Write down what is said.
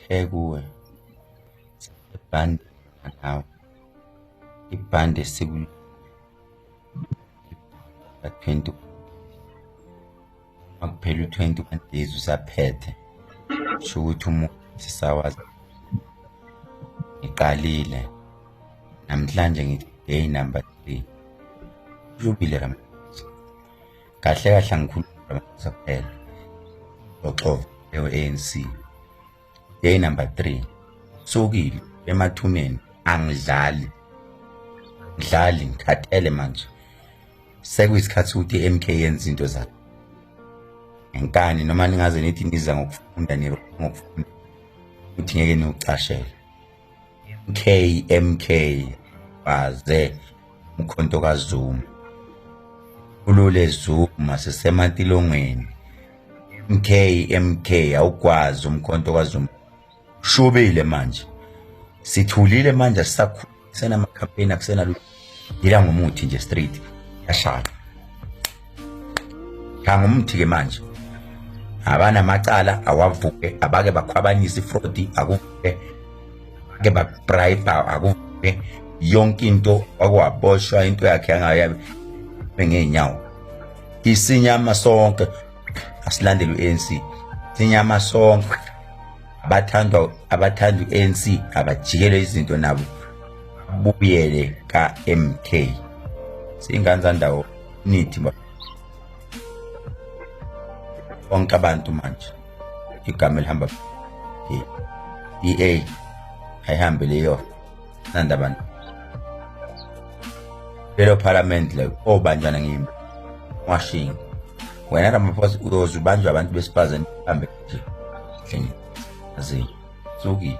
kuwe ibhande nawe ibhande siku 20 akuphela 21 days usaphethe sho ukuthi umuntu sisawazi iqalile namhlanje ngithi day number 3 jubile kahle kahle ngikhuluma kuphela xoxo ANC day number 3 sokile emathuneni angidlali ngikhathele manje sekuyisikhathi ukuthi MK yenza into zakhe enkani noma ningaze nithi niza ngokufunda ngokufunda uthi ngeke niucashele MK baze umkhonto kaZuma ulule Zuma sisematilongweni MK awukwazi umkhonto kaZuma shobile manje sithulile manje sisena amacampaign akusena dila ngomuthi nje straight yashaya ngumuthi ke manje abana macala awavuke abake bakhwabanisa ifraud akuvuke ake babribe akuvuke yonke into akwaboshwa into yakhe yangayabe ngeenyawo isinyama sonke asilandele uANC sinyama sonke abathanda uANC abajikele izinto nabo bubuyele ka MK singanza ndawo nithi bonke abantu manje igama elihamba DA ayihambe leyo nanda abantu lelo parliament le obanjana ngimba washing wena Ramaphosa uyozubanjwa abantu besifazane hambe nje azi soki